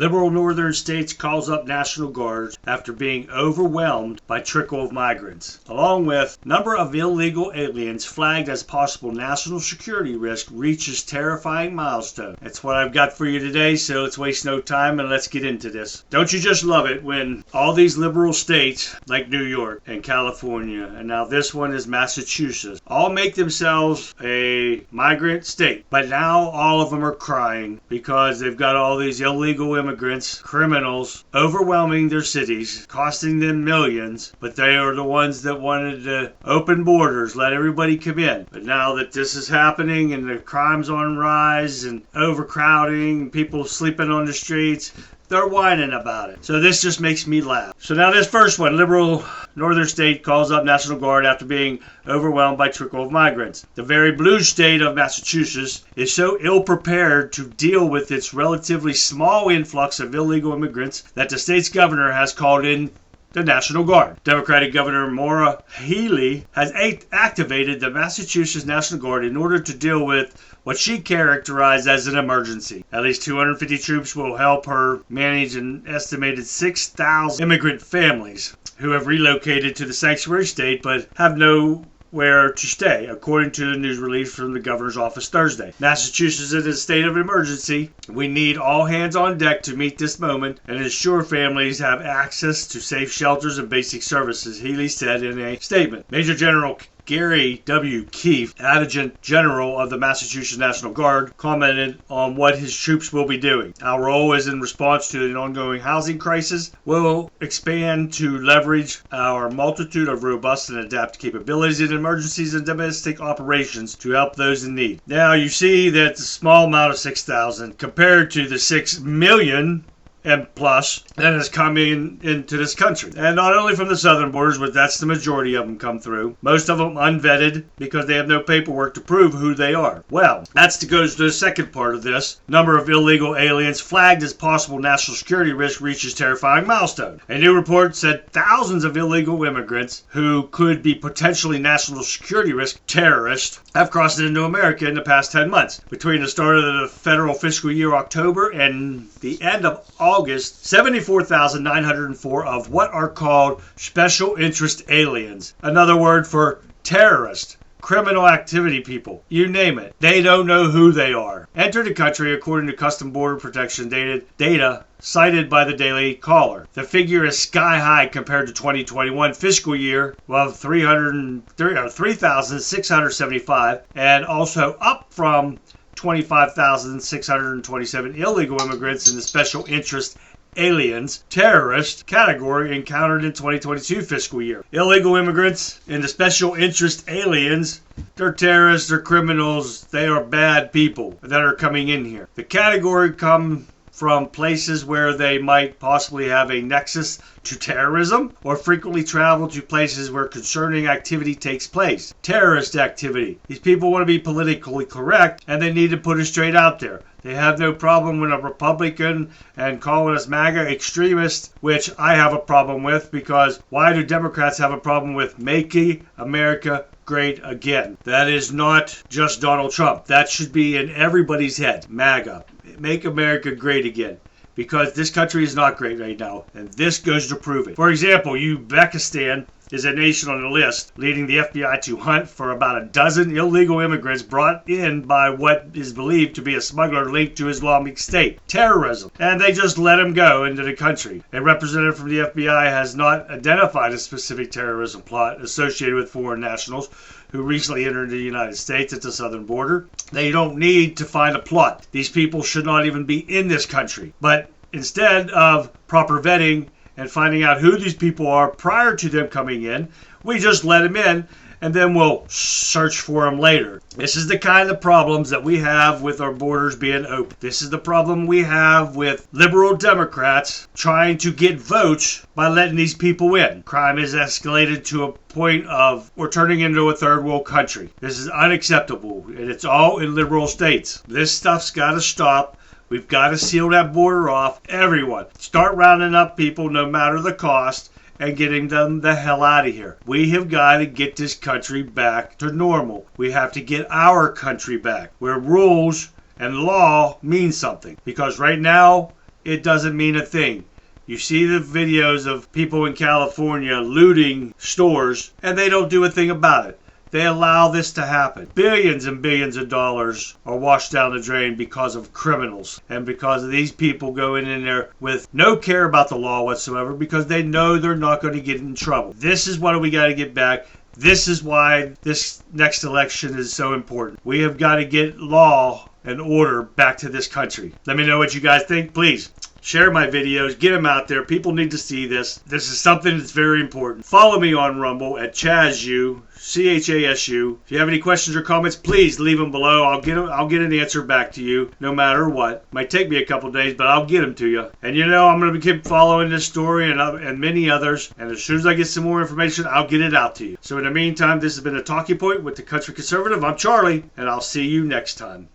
Liberal northern states calls up National Guards after being overwhelmed by trickle of migrants, along with number of illegal aliens flagged as possible national security risk reaches terrifying milestone. That's what I've got for you today, so let's waste no time and let's get into this. Don't you just love it when all these liberal states like New York and California, and now this one is Massachusetts, all make themselves a migrant state, but now all of them are crying because they've got all these illegal immigrants, criminals, overwhelming their cities, costing them millions, but they are the ones that wanted to open borders, let everybody come in. But now that this is happening and the crime's on rise and overcrowding, people sleeping on the streets, they're whining about it. So this just makes me laugh. So now this first one, liberal northern state calls up National Guard after being overwhelmed by trickle of migrants. The very blue state of Massachusetts is so ill prepared to deal with its relatively small influx of illegal immigrants that the state's governor has called in the National Guard. Democratic Governor Maura Healey has activated the Massachusetts National Guard in order to deal with what she characterized as an emergency. At least 250 troops will help her manage an estimated 6,000 immigrant families who have relocated to the sanctuary state but have nowhere to stay, according to the news release from the governor's office Thursday. Massachusetts is in a state of emergency. We need all hands on deck to meet this moment and ensure families have access to safe shelters and basic services, Healey said in a statement. Major General Gary W. Keefe, Adjutant General of the Massachusetts National Guard, commented on what his troops will be doing. Our role is in response to an ongoing housing crisis. We'll expand to leverage our multitude of robust and adaptive capabilities in emergencies and domestic operations to help those in need. Now you see that the small amount of 6,000 compared to the 6 million and plus that is coming into this country. And not only from the southern borders, but that's the majority of them come through. Most of them unvetted because they have no paperwork to prove who they are. Well, that goes to the second part of this. Number of illegal aliens flagged as possible national security risk reaches terrifying milestone. A new report said thousands of illegal immigrants who could be potentially national security risk terrorists have crossed into America in the past 10 months. Between the start of the federal fiscal year October and the end of August, 74,904 of what are called special interest aliens. Another word for terrorist, criminal activity people, you name it. They don't know who they are. Entered the country according to Custom Border Protection data cited by the Daily Caller. The figure is sky high compared to 2021 fiscal year of 3,675 and also up from 25,627 illegal immigrants in the special interest aliens, terrorist category encountered in 2022 fiscal year. Illegal immigrants in the special interest aliens, they're terrorists, they're criminals, they are bad people that are coming in here. The category come from places where they might possibly have a nexus to terrorism or frequently travel to places where concerning activity takes place. Terrorist activity. These people want to be politically correct and they need to put it straight out there. They have no problem with a Republican and calling us MAGA extremists, which I have a problem with because why do Democrats have a problem with making America great again? That is not just Donald Trump. That should be in everybody's head. MAGA. Make America great again. Because this country is not great right now. And this goes to prove it. For example, Uzbekistan is a nation on the list, leading the FBI to hunt for about a dozen illegal immigrants brought in by what is believed to be a smuggler linked to Islamic State terrorism. And they just let them go into the country. A representative from the FBI has not identified a specific terrorism plot associated with foreign nationals who recently entered the United States at the southern border. They don't need to find a plot. These people should not even be in this country. But instead of proper vetting and finding out who these people are prior to them coming in, we just let them in and then we'll search for them later. This is the kind of problems that we have with our borders being open. This is the problem we have with liberal Democrats trying to get votes by letting these people in. Crime has escalated to a point of we're turning into a third world country. This is unacceptable, and it's all in liberal states. This stuff's got to stop. We've got to seal that border off. Everyone, start rounding up people no matter the cost and getting them the hell out of here. We have got to get this country back to normal. We have to get our country back where rules and law mean something. Because right now, it doesn't mean a thing. You see the videos of people in California looting stores, and they don't do a thing about it. They allow this to happen. Billions and billions of dollars are washed down the drain because of criminals and because of these people going in there with no care about the law whatsoever because they know they're not going to get in trouble. This is what we got to get back. This is why this next election is so important. We have got to get law and order back to this country. Let me know what you guys think, please. Share my videos, get them out there. People need to see this. This is something that's very important. Follow me on Rumble at Chasu, CHASU. If you have any questions or comments, please leave them below. I'll get an answer back to you, no matter what. Might take me a couple days, but I'll get them to you. And you know, I'm going to keep following this story and many others. And as soon as I get some more information, I'll get it out to you. So in the meantime, this has been a Talking Point with the Country Conservative. I'm Charlie, and I'll see you next time.